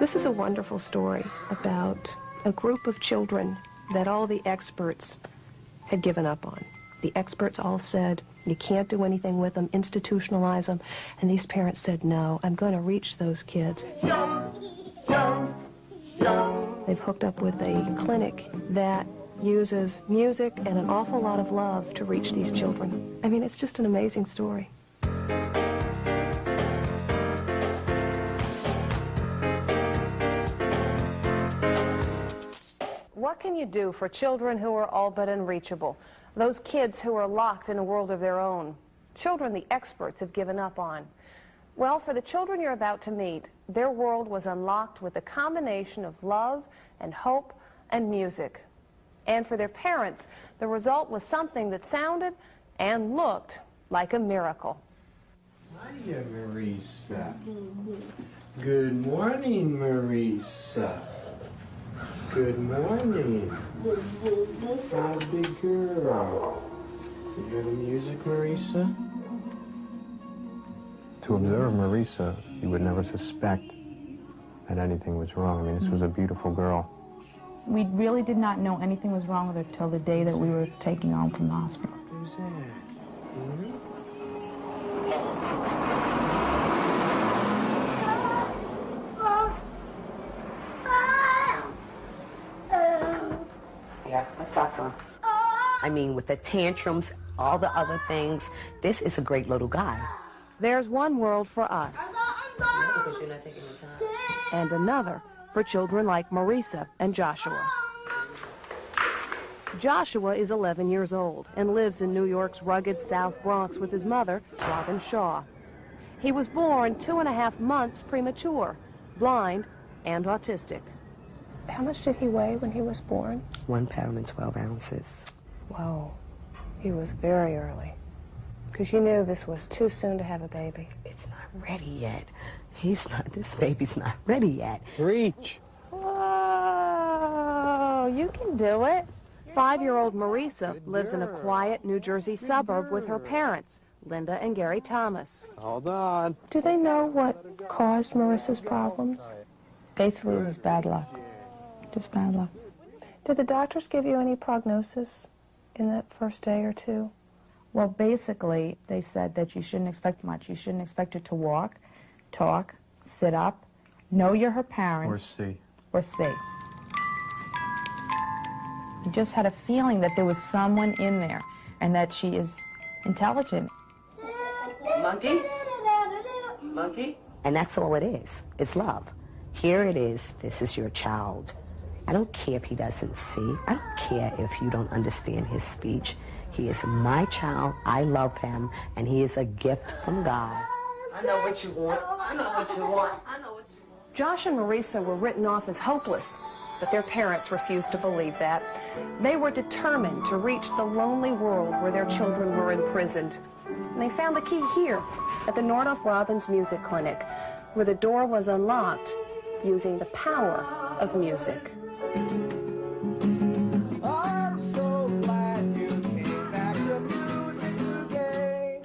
This is a wonderful story about a group of children that all the experts had given up on. The experts all said, you can't do anything with them, institutionalize them. And these parents said, no, I'm going to reach those kids. They've hooked up with a clinic that uses music and an awful lot of love to reach these children. I mean, it's just an amazing story. What can you do for children who are all but unreachable? Those kids who are locked in a world of their own. Children the experts have given up on. Well, for the children you're about to meet, their world was unlocked with a combination of love and hope and music. And for their parents, the result was something that sounded and looked like a miracle. Hiya, Marisa. Good morning, Marisa. Good morning. How's big girl? You hear the music, Marisa? To observe Marisa, you would never suspect that anything was wrong. I mean, this was a beautiful girl. We really did not know anything was wrong with her till the day that we were taking her home from the hospital. Who's that? Yeah, that's awesome. I mean, with the tantrums, all the other things, this is a great little guy. There's one world for us, Because you're not taking the time. and another for children like Marisa and Joshua. Joshua is 11 years old and lives in New York's rugged South Bronx with his mother, Robin Shaw. He was born 2.5 months premature, blind, and autistic. How much did he weigh when he was born? 1 pound and 12 ounces. Whoa, he was very early. Because you knew this was too soon to have a baby. It's not ready yet. This baby's not ready yet. Reach. Whoa, you can do it. 5-year-old Marisa lives in a quiet New Jersey suburb with her parents, Linda and Gary Thomas. Hold on. Do they know what caused Marissa's problems? Basically, it was bad luck. Just bad luck. Did the doctors give you any prognosis in that first day or two? Well, basically, they said that you shouldn't expect much. You shouldn't expect her to walk, talk, sit up, know you're her parent. Or see. Or see. You just had a feeling that there was someone in there and that she is intelligent. Monkey? Monkey? And that's all it is. It's love. Here it is. This is your child. I don't care if he doesn't see. I don't care if you don't understand his speech. He is my child. I love him, and he is a gift from God. I know what you want. I know what you want. I know what you want. Josh and Marisa were written off as hopeless, but their parents refused to believe that. They were determined to reach the lonely world where their children were imprisoned. And they found the key here at the Nordoff's Роббинс Music Clinic, where the door was unlocked using the power of music. I'm so glad you came back to music today.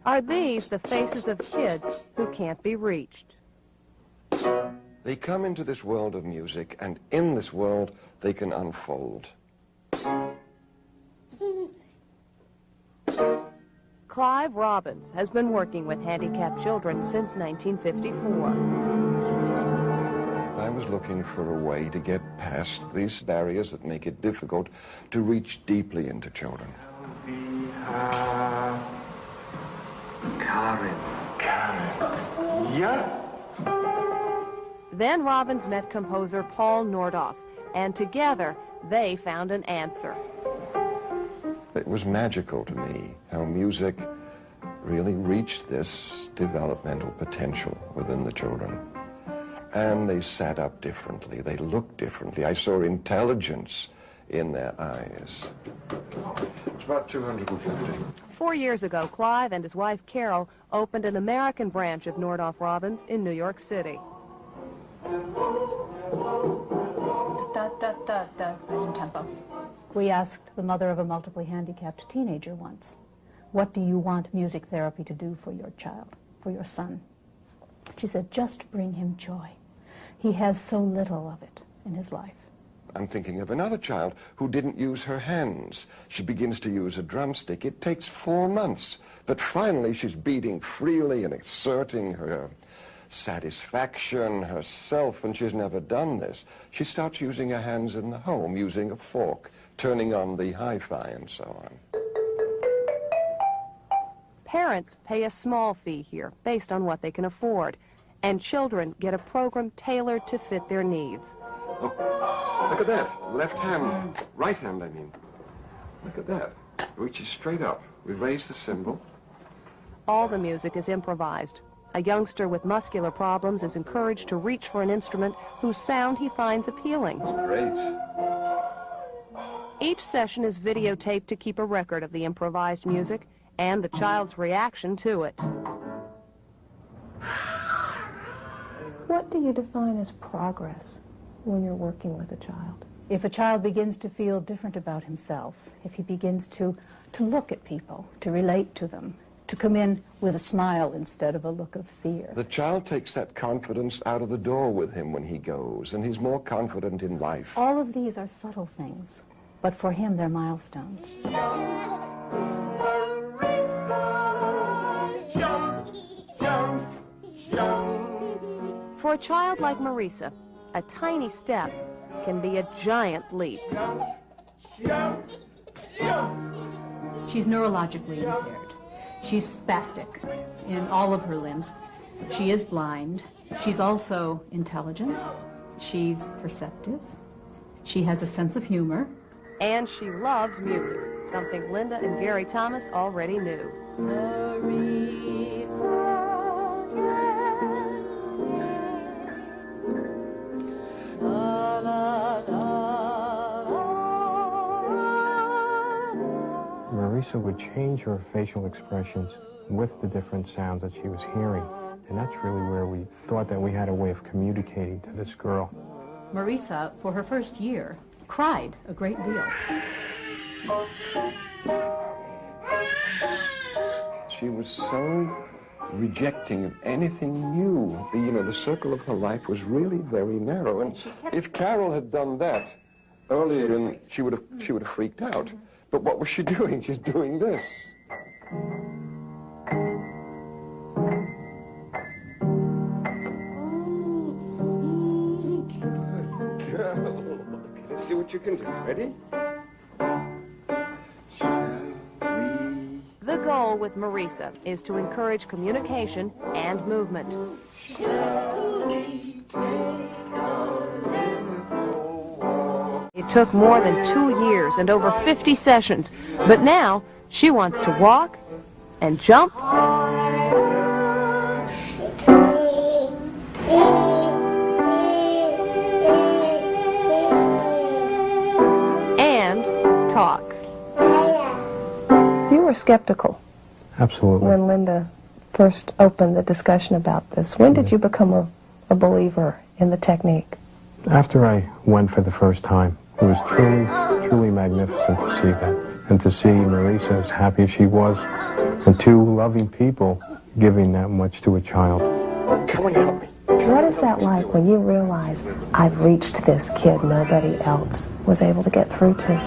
Are these the faces of kids who can't be reached? They come into this world of music, and in this world, they can unfold. Clive Роббинс has been working with handicapped children since 1954. I was looking for a way to get past these barriers that make it difficult to reach deeply into children. Karen. Yeah. Then Роббинс met composer Paul Nordoff, and together they found an answer. It was magical to me how music really reached this developmental potential within the children. And they sat up differently, they looked differently. I saw intelligence in their eyes. It's about 250. 4 years ago, Clive and his wife Carol opened an American branch of Nordoff Роббинс in New York City. We asked the mother of a multiply handicapped teenager once, what do you want music therapy to do for your child, for your son? She said, just bring him joy. He has so little of it in his life. I'm thinking of another child who didn't use her hands. She begins to use a drumstick. It takes 4 months, but finally she's beating freely and exerting her satisfaction, herself, and she's never done this. She starts using her hands in the home, using a fork, turning on the hi-fi and so on. Parents pay a small fee here, based on what they can afford, and children get a program tailored to fit their needs. Oh, look at that. Left hand, right hand, I mean. Look at that. It reaches straight up. We raise the cymbal. All the music is improvised. A youngster with muscular problems is encouraged to reach for an instrument whose sound he finds appealing. Great. Each session is videotaped to keep a record of the improvised music and the child's reaction to it. What do you define as progress when you're working with a child? If a child begins to feel different about himself, if he begins to look at people, to relate to them, to come in with a smile instead of a look of fear. The child takes that confidence out of the door with him when he goes, and he's more confident in life. All of these are subtle things, but for him they're milestones. For a child like Marisa, a tiny step can be a giant leap. She's neurologically impaired. She's spastic in all of her limbs. She is blind. She's also intelligent. She's perceptive. She has a sense of humor. And she loves music, something Linda and Gary Thomas already knew. Marisa would change her facial expressions with the different sounds that she was hearing. And that's really where we thought that we had a way of communicating to this girl. Marisa, for her first year, cried a great deal. She was so rejecting of anything new. The circle of her life was really very narrow. And if Carol had done that earlier, she would have freaked out. But what was she doing? She's doing this. Good girl. Let's see what you can do. Ready? The goal with Marisa is to encourage communication and movement. It took more than 2 years and over 50 sessions, but now she wants to walk and jump and talk. You were skeptical. Absolutely. When Linda first opened the discussion about this. When did you become a believer in the technique? After I went for the first time, it was truly, truly magnificent to see that. And to see Marisa as happy as she was, and two loving people giving that much to a child. Come on, help me. What is that like when you realize, I've reached this kid nobody else was able to get through to?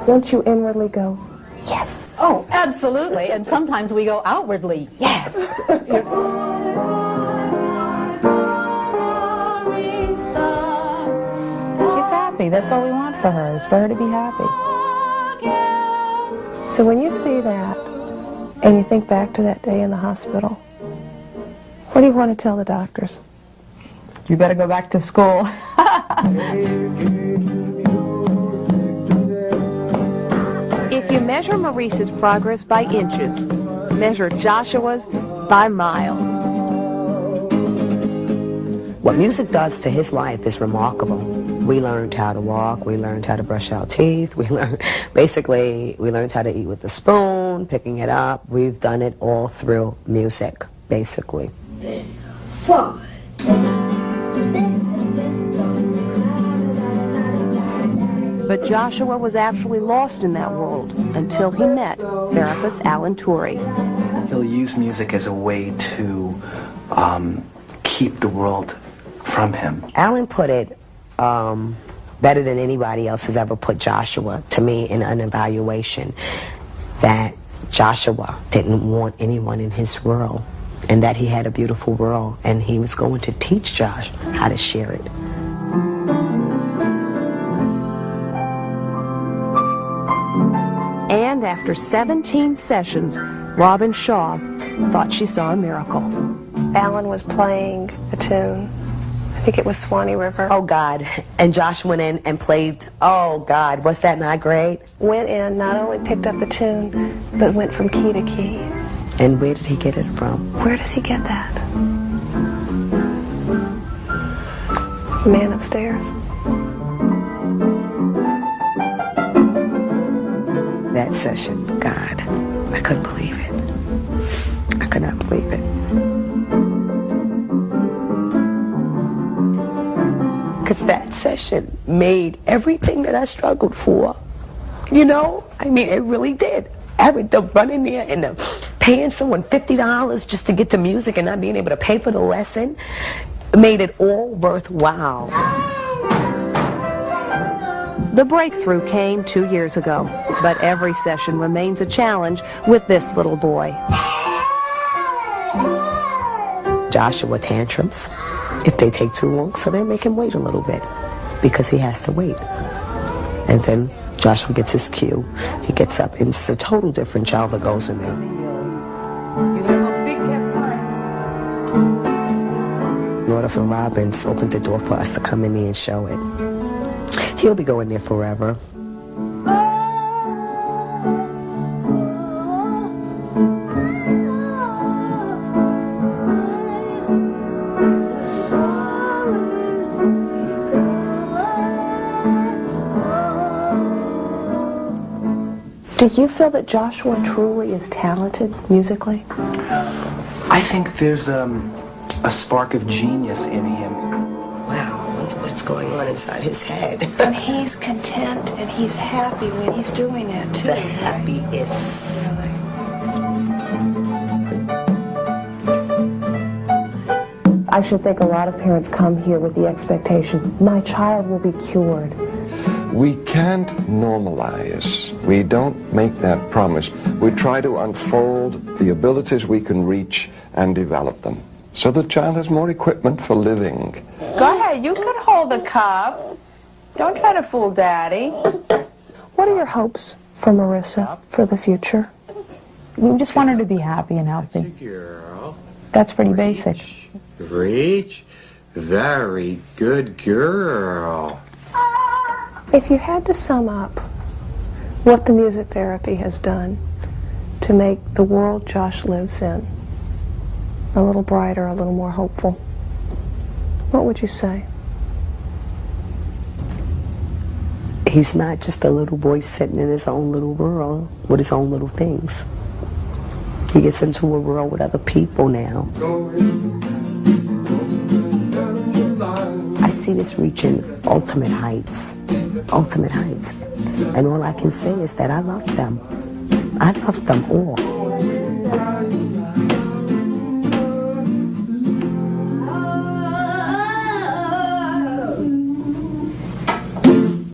Don't you inwardly go, yes? Oh, absolutely. And sometimes we go outwardly, yes. She's happy. That's all we want for her, is for her to be happy. So when you see that, and you think back to that day in the hospital, what do you want to tell the doctors? You better go back to school. If you measure Marisa's progress by inches, measure Joshua's by miles. What music does to his life is remarkable. We learned how to walk, we learned how to brush our teeth, we learned how to eat with a spoon, picking it up. We've done it all through music, basically. But Joshua was actually lost in that world until he met therapist Alan Turey. He'll use music as a way to keep the world from him. Alan put it better than anybody else has ever put Joshua to me in an evaluation, that Joshua didn't want anyone in his world, and that he had a beautiful world, and he was going to teach Josh how to share it. And after 17 sessions, Robin Shaw thought she saw a miracle. Alan was playing a tune. I think it was Swanee River. Oh, God. And Josh went in and played, oh, God, was that not great? Went in, not only picked up the tune, but went from key to key. And where did he get it from? Where does he get that? The man upstairs. That session, God, I couldn't believe it. I could not believe it. Because that session made everything that I struggled for. You know, I mean, it really did. Having to run in there and paying someone $50 just to get to music and not being able to pay for the lesson made it all worthwhile. The breakthrough came 2 years ago, but every session remains a challenge with this little boy. Joshua tantrums if they take too long, so they make him wait a little bit because he has to wait. And then Joshua gets his cue. He gets up, and it's a total different child that goes in there. Nordofff and Robbins opened the door for us to come in there and show it. He'll be going there forever. Do you feel that Joshua truly is talented musically? I think there's a spark of genius in him. Wow, what's going on inside his head? And he's content and he's happy when he's doing it, too. The happiest. I should think a lot of parents come here with the expectation, my child will be cured. We can't normalize. We don't make that promise. We try to unfold the abilities we can reach and develop them, so the child has more equipment for living. Go ahead, you can hold the cup. Don't try to fool Daddy. What are your hopes for Marissa for the future? We just want her to be happy and healthy. Girl. That's pretty basic. Reach. Very good girl. If you had to sum up what the music therapy has done to make the world Josh lives in a little brighter, a little more hopeful, what would you say? He's not just a little boy sitting in his own little world with his own little things. He gets into a world with other people now. I see this reaching ultimate heights. Ultimate heights. And all I can say is that I love them. I love them all.